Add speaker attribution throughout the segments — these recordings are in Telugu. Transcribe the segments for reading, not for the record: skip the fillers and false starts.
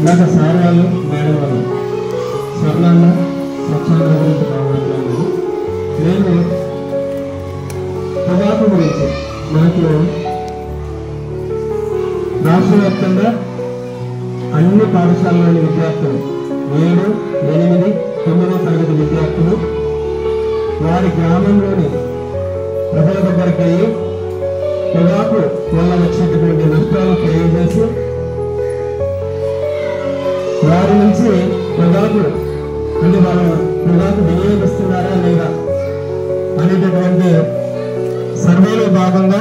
Speaker 1: ఇందాక సార్ వాళ్ళు మేడం వాళ్ళు స్వర్ణాన్న స్వచ్ఛాంధ్ర గురించి మాట్లాడారు. నేను పొగాకు గురించి మనకు రాష్ట్ర వ్యాప్తంగా అన్ని పాఠశాలలోని విద్యార్థులు 7, 8, 9వ తరగతి విద్యార్థులు వారి గ్రామంలోని ప్రజల దగ్గరికి వెళ్ళి పొగాకు వల్ల వచ్చేటటువంటి నష్టాలు తెలియజేసి వారి నుంచి పొగాకు అంటే వాళ్ళు పొగాకు వినియోగిస్తున్నారా లేదా అనేటటువంటి సర్వేలో భాగంగా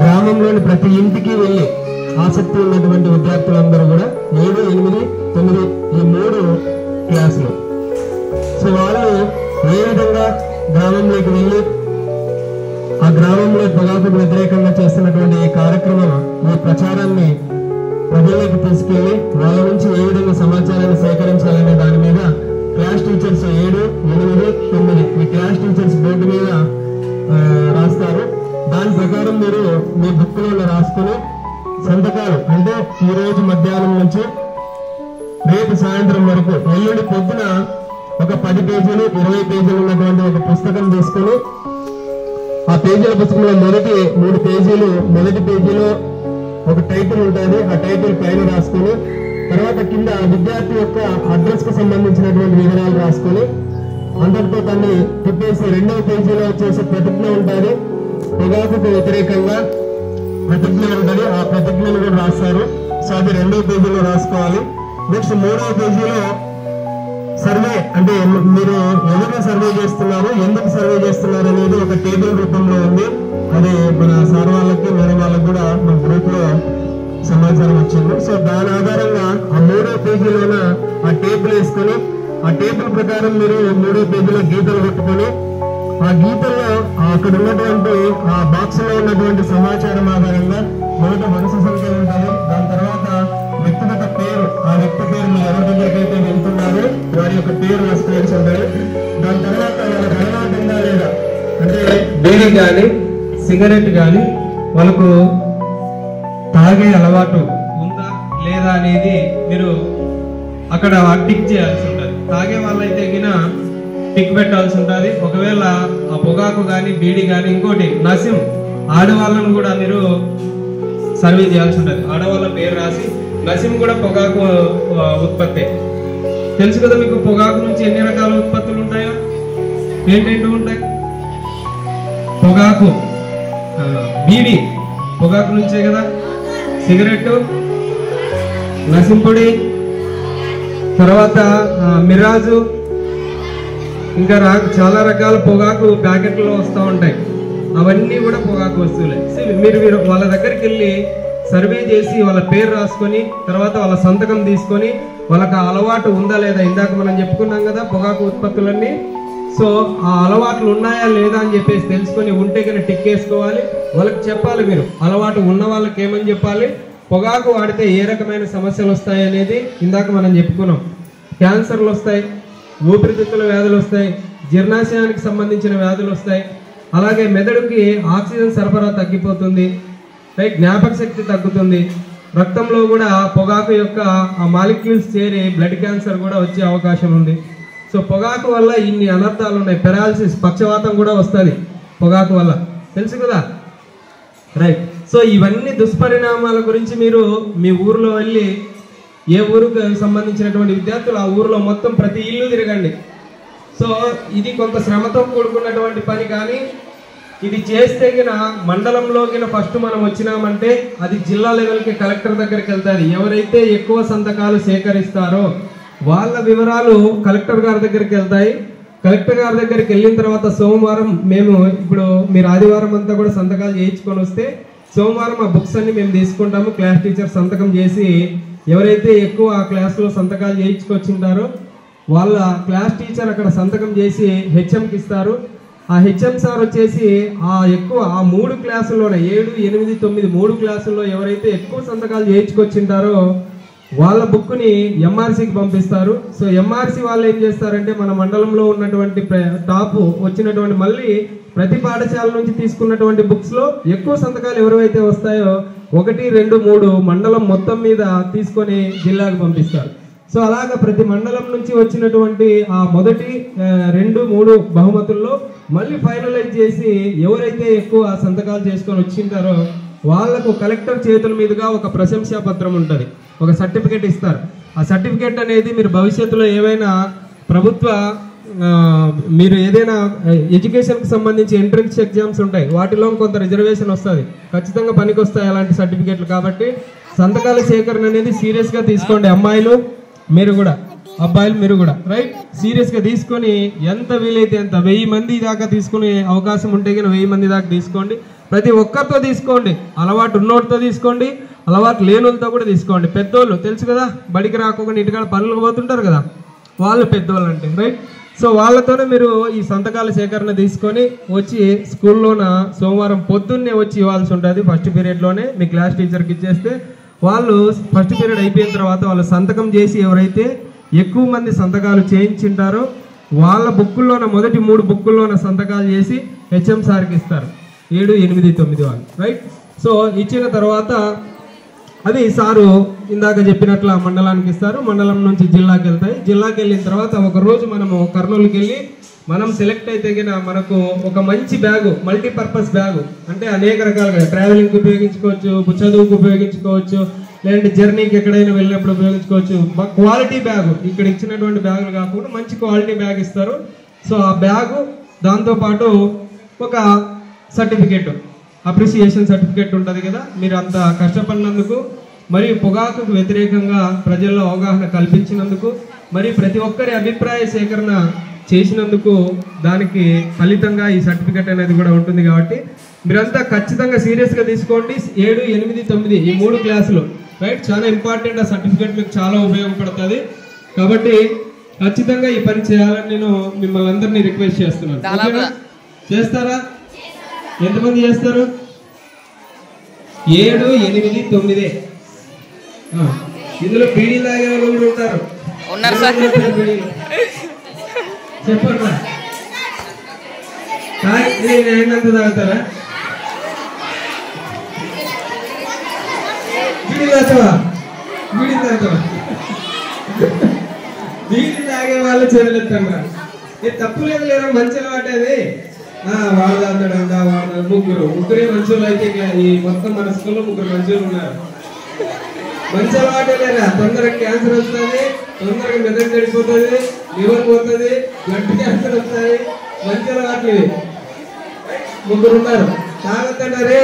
Speaker 1: గ్రామంలోని ప్రతి ఇంటికి వెళ్ళి ఆసక్తి ఉన్నటువంటి విద్యార్థులందరూ కూడా 7, 8, 9 ఈ 3 క్లాసులు. సో వాళ్ళు ఏ విధంగా గ్రామంలోకి వెళ్ళి ఆ గ్రామంలో పొగాకుకు వ్యతిరేకంగా చేస్తున్నటువంటి ఈ కార్యక్రమం ఈ ప్రచారాన్ని ప్రజల్లోకి తీసుకెళ్లి వాళ్ళ నుంచి ఏ విధంగా సమాచారాన్ని సేకరించాలనే దాని మీద క్లాస్ టీచర్స్ 7, 8, 9 ఈ క్లాస్ టీచర్స్ బోర్డు మీద రాస్తారు. దాని ప్రకారం మీరు మీ బుక్లో రాసుకుని సంతకాలు అంటే ఈ రోజు మధ్యాహ్నం నుంచి రేపు సాయంత్రం వరకు ఎల్లుండి పొద్దున ఒక 10 పేజీలు 20 పేజీలు ఉన్నటువంటి ఒక పుస్తకం తీసుకుని ఆ పేజీల పుస్తకంలో మొదటి 3 పేజీలు మొదటి పేజీలో ఒక టైటిల్ ఉంటుంది. ఆ టైటిల్ పైన రాసుకొని తర్వాత కింద విద్యార్థి యొక్క అడ్రస్ కు సంబంధించినటువంటి వివరాలు రాసుకొని అందరితో దాన్ని తిప్పేసి 2వ పేజీలో వచ్చేసి ప్రతిజ్ఞ ఉంటుంది. పొగాకుకు వ్యతిరేకంగా ప్రతిజ్ఞ ఉంటుంది. ఆ ప్రతిజ్ఞను కూడా రాస్తారు. సో అది 2వ పేజీలో రాసుకోవాలి. నెక్స్ట్ 3వ పేజీలో సర్వే అంటే మీరు ఎవరు సర్వే చేస్తున్నారు, ఎందుకు సర్వే చేస్తున్నారు అనేది ఒక టేబుల్ రూపంలో ఉంది. అది మన సార్ వాళ్ళకి మేడం వాళ్ళకి కూడా మన గ్రూప్ లో సమాచారం వచ్చింది. సో దాని ఆధారంగా ఆ 3వ పేజీలోన ఆ టేబుల్ వేసుకొని ఆ టేబుల్ ప్రకారం మీరు 3వ పేజీలో గీతలు కొట్టుకొని ఆ గీతల్లో అక్కడ ఉన్నటువంటి ఆ బాక్స్ లో ఉన్నటువంటి సమాచారం ఆధారంగా మొదట వరుస సంఖ్య ఉంటుంది. దాని తర్వాత వ్యక్తిగత పేరు, ఆ వ్యక్తి పేరు మీరు ఎవరి దగ్గరికి అయితే వెళ్తున్నారో వారి యొక్క పేరు రాసుకోవాల్సి ఉంటుంది. దాని తర్వాత వాళ్ళకి అలవాటు ఉందా లేదా అంటే బీడీ కానీ సిగరెట్ కానీ వాళ్ళకు తాగే అలవాటు ఉందా లేదా అనేది మీరు అక్కడ టిక్ చేయాల్సి ఉంటుంది. తాగే వాళ్ళైతే గిన టిక్ పెట్టాల్సి ఉంటుంది. ఒకవేళ ఆ పొగాకు కానీ బీడీ కానీ ఇంకోటి నసిం ఆడవాళ్ళను కూడా మీరు సర్వే చేయాల్సి ఉంటుంది. ఆడవాళ్ళ పేరు రాసి నసిం కూడా పొగాకు ఉత్పత్తి. తెలుసు కదా మీకు పొగాకు నుంచి ఎన్ని రకాల ఉత్పత్తులు ఉంటాయో ఏంటంటూ ఉంటాయి. పొగాకు బీడీ పొగాకు నుంచే కదా, సిగరెట్ నసింపొడి తర్వాత మిరాజు ఇంకా చాలా రకాల పొగాకు ప్యాకెట్లో వస్తూ ఉంటాయి. అవన్నీ కూడా పొగాకు వస్తువులే. మీరు వాళ్ళ దగ్గరికి వెళ్ళి సర్వే చేసి వాళ్ళ పేరు రాసుకొని తర్వాత వాళ్ళ సంతకం తీసుకొని వాళ్ళకి ఆ అలవాటు ఉందా లేదా, ఇందాక మనం చెప్పుకున్నాం కదా పొగాకు ఉత్పత్తులన్నీ. సో ఆ అలవాట్లు ఉన్నాయా లేదా అని చెప్పేసి తెలుసుకొని ఉంటే కనుక టిక్ వేసుకోవాలి. వాళ్ళకి చెప్పాలి. మీరు అలవాటు ఉన్న వాళ్ళకి ఏమని చెప్పాలి, పొగాకు వాడితే ఏ రకమైన సమస్యలు వస్తాయి అనేది ఇందాక మనం చెప్పుకున్నాం. క్యాన్సర్లు వస్తాయి, ఊపిరితిత్తుల వ్యాధులు వస్తాయి, జీర్ణాశయానికి సంబంధించిన వ్యాధులు వస్తాయి, అలాగే మెదడుకి ఆక్సిజన్ సరఫరా తగ్గిపోతుంది, రైట్, జ్ఞాపక శక్తి తగ్గుతుంది, రక్తంలో కూడా పొగాకు యొక్క ఆ మాలిక్యూల్స్ చేరి బ్లడ్ క్యాన్సర్ కూడా వచ్చే అవకాశం ఉంది. సో పొగాకు వల్ల ఇన్ని అనర్థాలు ఉన్నాయి. పెరాలసిస్ పక్షవాతం కూడా వస్తుంది పొగాకు వల్ల, తెలుసు కదా, రైట్. సో ఇవన్నీ దుష్పరిణామాల గురించి మీరు మీ ఊరిలో వెళ్ళి ఏ ఊరికి సంబంధించినటువంటి విద్యార్థులు ఆ ఊరిలో మొత్తం ప్రతి ఇల్లు తిరగండి. సో ఇది కొంత శ్రమతో కూడుకున్నటువంటి పని, కానీ ఇది చేస్తే గిన మండలంలో గిన ఫస్ట్ మనం వచ్చినామంటే అది జిల్లా లెవెల్కి కలెక్టర్ దగ్గరికి వెళ్తుంది. ఎవరైతే ఎక్కువ సంతకాలు సేకరిస్తారో వాళ్ళ వివరాలు కలెక్టర్ గారి దగ్గరికి వెళ్తాయి. కలెక్టర్ గారి దగ్గరికి వెళ్ళిన తర్వాత సోమవారం ఇప్పుడు మీరు ఆదివారం అంతా కూడా సంతకాలు చేయించుకొని వస్తే
Speaker 2: సోమవారం ఆ బుక్స్ అన్ని మేము తీసుకుంటాము. క్లాస్ టీచర్ సంతకం చేసి ఎవరైతే ఎక్కువ ఆ క్లాస్లో సంతకాలు చేయించుకొచ్చింటారో వాళ్ళ క్లాస్ టీచర్ అక్కడ సంతకం చేసి హెచ్ఎంకి ఇస్తారు. ఆ హెచ్ఎం సార్ వచ్చేసి ఆ 3 క్లాసుల్లోనే 7, 8, 9 3 క్లాసుల్లో ఎవరైతే ఎక్కువ సంతకాలు చేయించుకొచ్చింటారో వాళ్ళ బుక్ని ఎంఆర్సీకి పంపిస్తారు. సో ఎంఆర్సీ వాళ్ళు ఏం చేస్తారంటే మన మండలంలో ఉన్నటువంటి టాప్ వచ్చినటువంటి మళ్ళీ ప్రతి పాఠశాల నుంచి తీసుకున్నటువంటి బుక్స్లో ఎక్కువ సంతకాలు ఎవరైతే వస్తాయో 1, 2, 3 మండలం మొత్తం మీద తీసుకొని జిల్లాకు పంపిస్తారు. సో అలాగా ప్రతి మండలం నుంచి వచ్చినటువంటి ఆ మొదటి 2, 3 బహుమతుల్లో మళ్ళీ ఫైనలైజ్ చేసి ఎవరైతే ఎక్కువ సంతకాలు చేసుకొని వచ్చింటారో వాళ్లకు కలెక్టర్ చేతుల మీదుగా ఒక ప్రశంసా పత్రం ఉంటుంది, ఒక సర్టిఫికేట్ ఇస్తారు. ఆ సర్టిఫికేట్ అనేది మీరు భవిష్యత్తులో ఏవైనా ప్రభుత్వ మీరు ఏదైనా ఎడ్యుకేషన్కి సంబంధించి ఎంట్రన్స్ ఎగ్జామ్స్ ఉంటాయి, వాటిలో కొంత రిజర్వేషన్ వస్తుంది, ఖచ్చితంగా పనికి వస్తాయి అలాంటి సర్టిఫికేట్లు. కాబట్టి సంతకాల సేకరణ అనేది సీరియస్గా తీసుకోండి. అబ్బాయిలు మీరు కూడా రైట్ సీరియస్గా తీసుకొని ఎంత వీలైతే అంత 1000 మంది దాకా తీసుకునే అవకాశం ఉంటే కానీ 1000 మంది దాకా తీసుకోండి. ప్రతి ఒక్కరితో తీసుకోండి, అలవాటు ఉన్నోడితో తీసుకోండి, అలవాటు లేనులతో కూడా తీసుకోండి. పెద్దోళ్ళు తెలుసు కదా, బడికి రాకుండా ఇంటికాడ పనులకు పోతుంటారు కదా, వాళ్ళు పెద్దోళ్ళు అంటే రైట్. సో వాళ్ళతోనే మీరు ఈ సంతకాల సేకరణ తీసుకొని వచ్చి స్కూల్లోన సోమవారం పొద్దున్నే వచ్చి ఇవ్వాల్సి ఉంటుంది. ఫస్ట్ పీరియడ్లోనే మీ క్లాస్ టీచర్కి ఇచ్చేస్తే వాళ్ళు ఫస్ట్ పీరియడ్ అయిపోయిన తర్వాత వాళ్ళు సంతకం చేసి ఎవరైతే ఎక్కువ మంది సంతకాలు చేయించింటారో వాళ్ళ బుక్కుల్లోన మొదటి 3 బుక్కుల్లోన సంతకాలు చేసి హెచ్ఎం సార్కి ఇస్తారు, 7, 8, 9 వాళ్ళు రైట్. సో ఇచ్చిన తర్వాత అది సారు ఇందాక చెప్పినట్ల మండలానికి ఇస్తారు, మండలం నుంచి జిల్లాకి వెళ్తాయి. జిల్లాకి వెళ్ళిన తర్వాత ఒకరోజు మనము కర్నూలుకి వెళ్ళి మనం సెలెక్ట్ అయితే మనకు ఒక మంచి బ్యాగు, మల్టీపర్పస్ బ్యాగు, అంటే అనేక రకాలుగా ట్రావెలింగ్కి ఉపయోగించుకోవచ్చు, చదువుకు ఉపయోగించుకోవచ్చు, లేదంటే జర్నీకి ఎక్కడైనా వెళ్ళినప్పుడు ఉపయోగించుకోవచ్చు. క్వాలిటీ బ్యాగు, ఇక్కడ ఇచ్చినటువంటి బ్యాగులు కాకుండా మంచి క్వాలిటీ బ్యాగ్ ఇస్తారు. సో ఆ బ్యాగు దాంతోపాటు ఒక సర్టిఫికేట్, అప్రిసియేషన్ సర్టిఫికేట్ ఉంటుంది కదా, మీరు అంత కష్టపడినందుకు మరియు పొగాకుకు వ్యతిరేకంగా ప్రజల్లో అవగాహన కల్పించినందుకు మరియు ప్రతి ఒక్కరి అభిప్రాయ సేకరణ చేసినందుకు దానికి ఫలితంగా ఈ సర్టిఫికేట్ అనేది కూడా ఉంటుంది. కాబట్టి మీరంతా ఖచ్చితంగా సీరియస్గా తీసుకోండి. 7, 8, 9 ఈ 3 క్లాసులు రైట్, చాలా ఇంపార్టెంట్. ఆ సర్టిఫికేట్ మీకు చాలా ఉపయోగపడుతుంది. కాబట్టి ఖచ్చితంగా ఈ పని చేయాలని నేను మిమ్మల్ని అందరినీ రిక్వెస్ట్ చేస్తున్నాను. ఓకేనా? చేస్తారా? ఎంతమంది చేస్తారు? 7, 8, 9 ఇందులో బీడీ తాగే వాళ్ళు కూడా ఉంటారు. చెప్పండి, ఏంటంత తాగుతారా? బీడీ తాగుతావా? బీడీ తాగే వాళ్ళు చేతులెత్తండి. తప్పు లేదు లేదా, మంచి అలవాటు అది. వాడు తాగుతాడంట, వాడు ముగ్గురే మంచోళ్ళు అయితే ఈ మొత్తం మన స్కూల్లో 3 మంచోళ్ళు ఉన్నారు. మంచి అలవాటే లేదా, తొందరగా క్యాన్సర్ వస్తుంది, తొందరగా మెదడు చెడిపోతుంది, లివర్ పోతుంది, బ్లడ్ క్యాన్సర్ వస్తుంది. మంచి అలవాట్లు ఇవి. 3 ఉన్నారు. తాగొద్దండి, రే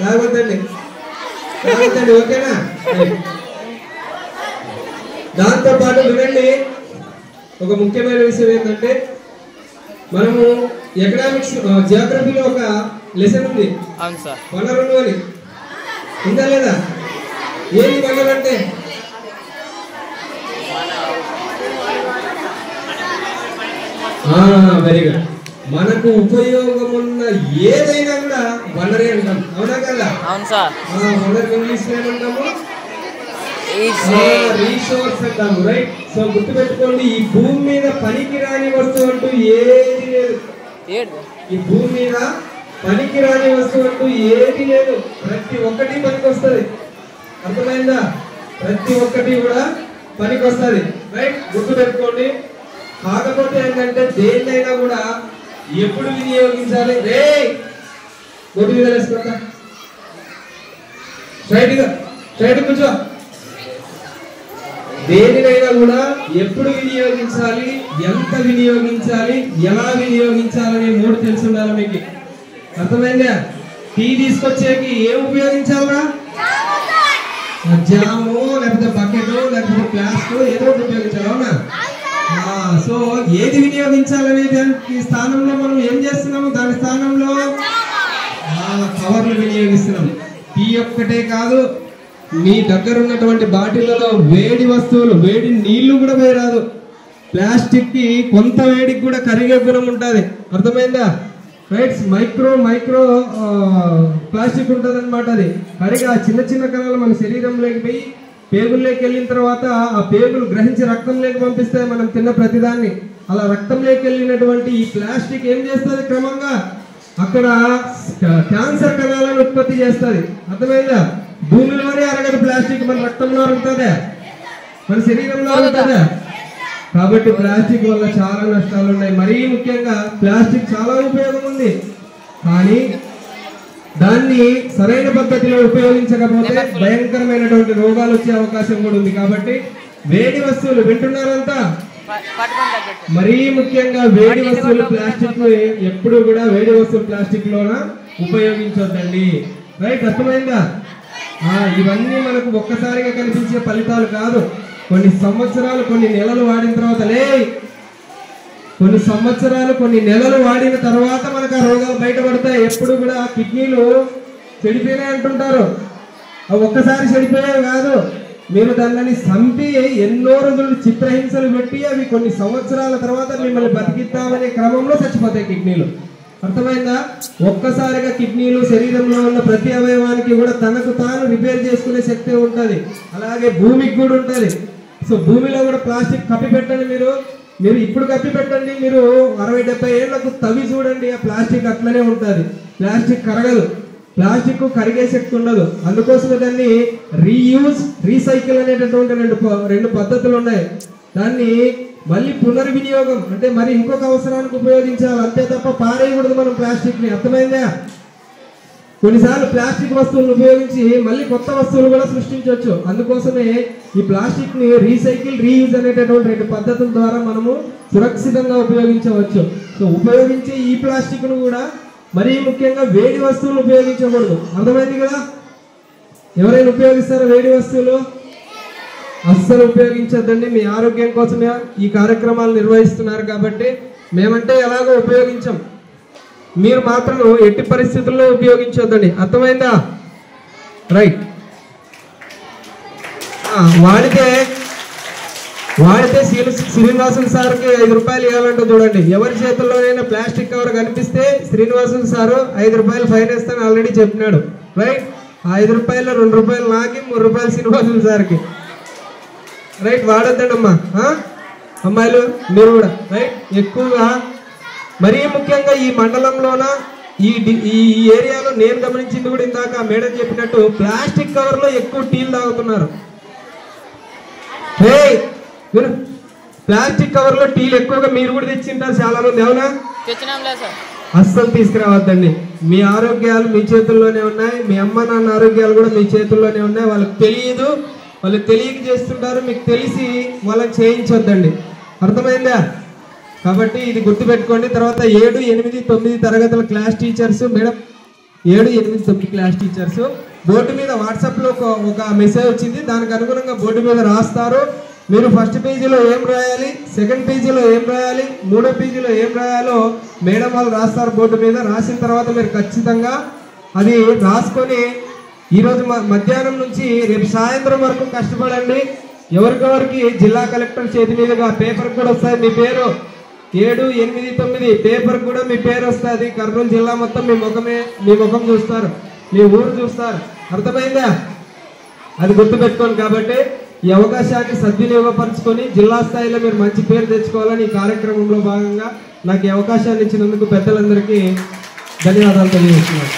Speaker 2: తాగొద్దండి, ఓకేనా? దాంతో పాటు వినండి, ఒక ముఖ్యమైన విషయం ఏంటంటే మనము ఎకనామిక్స్ జియోగ్రఫీలో ఒక లెసన్ ఉంది, వనరులు అని. ఉందా లేదా? ఏంటి వనరు అంటే? Very good. మనకు ఉపయోగం ఉన్న ఏదైనా కూడా వనరే అంటాం, అవునా కదా? వనరు ఇంగ్లీష్ లో ఏమంటాము? రీసోర్స్ అంటాము రైట్. సో గుర్తుపెట్టుకోండి, ఈ భూమి మీద పనికి రాని వస్తువు అంటూ ఏది లేదు. ఈ భూమి మీద పనికి రాని వస్తువు అంటూ ఏది లేదు. ప్రతి ఒక్కటి పనికి వస్తుంది. అర్థమైందా? ప్రతి ఒక్కటి కూడా పనికి వస్తుంది రైట్, గుర్తుపెట్టుకోండి. కాకపోతే ఏంటంటే దేన్నైనా కూడా ఎప్పుడు వినియోగించాలి? రే గొడ్డు మీద వేసుకుంటా, స్ట్రైట్ కూర్చో. దేనినైనా కూడా ఎప్పుడు వినియోగించాలి, ఎంత వినియోగించాలి, ఎలా వినియోగించాలని 3 తెలిసి ఉండాలి మీకు. అర్థమైందా? టీ తీసుకొచ్చేకి ఏం ఉపయోగించాలరా? జాము, లేకపోతే బకెట్, లేకపోతే ప్లాస్క్, ఏదో ఒకటి ఉపయోగించాలి, అవునా? సో ఏది వినియోగించాలనే దానికి స్థానంలో మనం ఏం చేస్తున్నాము? దాని స్థానంలో కవర్లు వినియోగిస్తున్నాం. టీ ఒక్కటే కాదు, మీ దగ్గర ఉన్నటువంటి బాటిళ్లలో వేడి వస్తువులు, వేడి నీళ్లు కూడా వేయరాదు. ప్లాస్టిక్ కి కొంత వేడికి కూడా కరిగే గుణం ఉంటుంది, అర్థమైందా? రైట్, మైక్రో ప్లాస్టిక్ ఉంటుంది అనమాట. అది కరిగా చిన్న చిన్న కణాలు మన శరీరంలోకి పోయి పేగుల్లోకి వెళ్ళిన తర్వాత ఆ పేగులు గ్రహించి రక్తంలోకి పంపిస్తాయి మనం తిన్న ప్రతిదాన్ని. అలా రక్తంలోకి వెళ్ళినటువంటి ఈ ప్లాస్టిక్ ఏం చేస్తుంది, క్రమంగా అక్కడ క్యాన్సర్ కణాలను ఉత్పత్తి చేస్తుంది, అర్థమైందా? భూమిలోనే అరగదు ప్లాస్టిక్, మన రక్తంలో ఉంటుందా, మన శరీరంలో ఉంటుందా? కాబట్టి ప్లాస్టిక్ వల్ల చాలా నష్టాలు ఉన్నాయి. మరీ ముఖ్యంగా ప్లాస్టిక్ చాలా ఉపయోగం ఉంది, కానీ దాన్ని సరైన పద్ధతిలో ఉపయోగించకపోతే భయంకరమైనటువంటి రోగాలు వచ్చే అవకాశం కూడా ఉంది. కాబట్టి వేడి వస్తువులు వింటున్నారంతా, మరీ ముఖ్యంగా వేడి వస్తువులు ప్లాస్టిక్ ఎప్పుడు కూడా వేడి వస్తువులు ప్లాస్టిక్ లోన ఉపయోగించొద్దండి. రైట్, అర్థమైందా? ఇవన్నీ మనకు ఒక్కసారిగా కనిపించే ఫలితాలు కాదు. కొన్ని సంవత్సరాలు, కొన్ని నెలలు వాడిన తర్వాత, కొన్ని సంవత్సరాలు, కొన్ని నెలలు వాడిన తర్వాత మనకు ఆ రోగాలు బయటపడతాయి. ఎప్పుడు కూడా కిడ్నీలు చెడిపోయినాయి అంటుంటారు, అవి ఒక్కసారి చెడిపోయాయి కాదు. మీరు దాన్ని చంపి ఎన్నో రోజులు చిత్రహింసలు పెట్టి అవి కొన్ని సంవత్సరాల తర్వాత మిమ్మల్ని బతికిద్దామనే క్రమంలో చచ్చిపోతాయి కిడ్నీలు, అర్థమైందా? ఒక్కసారిగా కిడ్నీలు శరీరంలో ఉన్న ప్రతి అవయవానికి కూడా తనకు తాను రిపేర్ చేసుకునే శక్తి ఉంటుంది. అలాగే భూమికి కూడా ఉంటుంది. సో భూమిలో కూడా ప్లాస్టిక్ కప్పి పెట్టండి. మీరు ఇప్పుడు కప్పి పెట్టండి, మీరు 60-70 ఏళ్లకు తవ్వి చూడండి, ఆ ప్లాస్టిక్ అట్లనే ఉంటుంది. ప్లాస్టిక్ కరగదు, ప్లాస్టిక్ కరిగే శక్తి ఉండదు. అందుకోసమే దాన్ని రీయూజ్, రీసైకిల్ అనేటటువంటి రెండు పద్ధతులు ఉన్నాయి. దాన్ని మళ్ళీ పునర్వినియోగం అంటే మరి ఇంకొక అవసరానికి ఉపయోగించాలి, అంతే తప్ప పారేయకూడదు మనం ప్లాస్టిక్ ని, అర్థమైందా? కొన్నిసార్లు ప్లాస్టిక్ వస్తువులను ఉపయోగించి మళ్ళీ కొత్త వస్తువులు కూడా సృష్టించవచ్చు. అందుకోసమే ఈ ప్లాస్టిక్ ని రీసైకిల్, రీయూజ్ అనేటటువంటి 2 పద్ధతుల ద్వారా మనము సురక్షితంగా ఉపయోగించవచ్చు. సో ఉపయోగించే ఈ ప్లాస్టిక్ ను కూడా మరీ ముఖ్యంగా వేడి వస్తువులు ఉపయోగించకూడదు, అర్థమైంది కదా? ఎవరైనా ఉపయోగిస్తారో వేడి వస్తువులు? అస్సలు ఉపయోగించద్దండి. మీ ఆరోగ్యం కోసమే ఈ కార్యక్రమాలు నిర్వహిస్తున్నారు కాబట్టి మేమంటే ఎలాగో ఉపయోగించాం, మీరు మాత్రం ఎట్టి పరిస్థితుల్లో ఉపయోగించొద్దండి, అర్థమైందా? రైట్, వాడితే శ్రీనివాసన్ సార్కి 5 రూపాయలు ఇవ్వాలంటే చూడండి. ఎవరి చేతుల్లోనైనా ప్లాస్టిక్ కవర్ కనిపిస్తే శ్రీనివాసన్ సారు 5 రూపాయలు ఫైన్ వేస్తాను ఆల్రెడీ చెప్పినాడు. రైట్, ఆ 5 రూపాయలు 2 రూపాయలు నాకి, 3 రూపాయలు శ్రీనివాసన్ సార్కి. రైట్, వాడొద్దండి అమ్మా, అమ్మాయిలు మీరు కూడా. రైట్, ఎక్కువగా మరీ ముఖ్యంగా ఈ మండలంలోన ఈ ఏరియాలో నేను గమనించింది కూడా ఇందాక మేడం చెప్పినట్టు ప్లాస్టిక్ కవర్ లో ఎక్కువ టీలు తాగుతున్నారు. ప్లాస్టిక్ కవర్ లో టీలు ఎక్కువగా మీరు కూడా తెచ్చింటారు చాలా మంది, అవునా? అస్సలు తీసుకురావద్దండి. మీ ఆరోగ్యాలు మీ చేతుల్లోనే ఉన్నాయి, మీ అమ్మ నాన్న ఆరోగ్యాలు కూడా మీ చేతుల్లోనే ఉన్నాయి. వాళ్ళకి తెలియదు, వాళ్ళు తెలియక చేస్తుంటారు, మీకు తెలిసి వాళ్ళని చేయించొద్దండి, అర్థమైందా? కాబట్టి ఇది గుర్తుపెట్టుకోండి. తర్వాత 7, 8, 9 తరగతుల class teachers madam, 7, 8, 9 class teachers board మీద వాట్సాప్లో ఒక మెసేజ్ వచ్చింది, దానికి అనుగుణంగా బోర్డు మీద రాస్తారు. మీరు ఫస్ట్ పేజీలో ఏం రాయాలి, సెకండ్ పేజీలో ఏం రాయాలి, 3వ పేజీలో ఏం రాయాలో మేడం వాళ్ళు రాస్తారు బోర్డు మీద. రాసిన తర్వాత మీరు ఖచ్చితంగా అది రాసుకొని ఈరోజు మధ్యాహ్నం నుంచి రేపు సాయంత్రం వరకు కష్టపడండి. ఎవరికెవరికి జిల్లా కలెక్టర్ చేతి మీదుగా పేపర్ కూడా వస్తుంది, మీ పేరు 7, 8, 9 పేపర్ కూడా మీ పేరు వస్తుంది. కర్నూలు జిల్లా మొత్తం మీ ముఖం చూస్తారు, మీ ఊరు చూస్తారు, అర్థమైందా? అది గుర్తుపెట్టుకోండి. కాబట్టి ఈ అవకాశాన్ని సద్వినియోగపరచుకొని జిల్లా స్థాయిలో మీరు మంచి పేరు తెచ్చుకోవాలని ఈ కార్యక్రమంలో భాగంగా నాకు ఈ అవకాశాన్ని ఇచ్చినందుకు పెద్దలందరికీ ధన్యవాదాలు తెలియజేస్తున్నాను.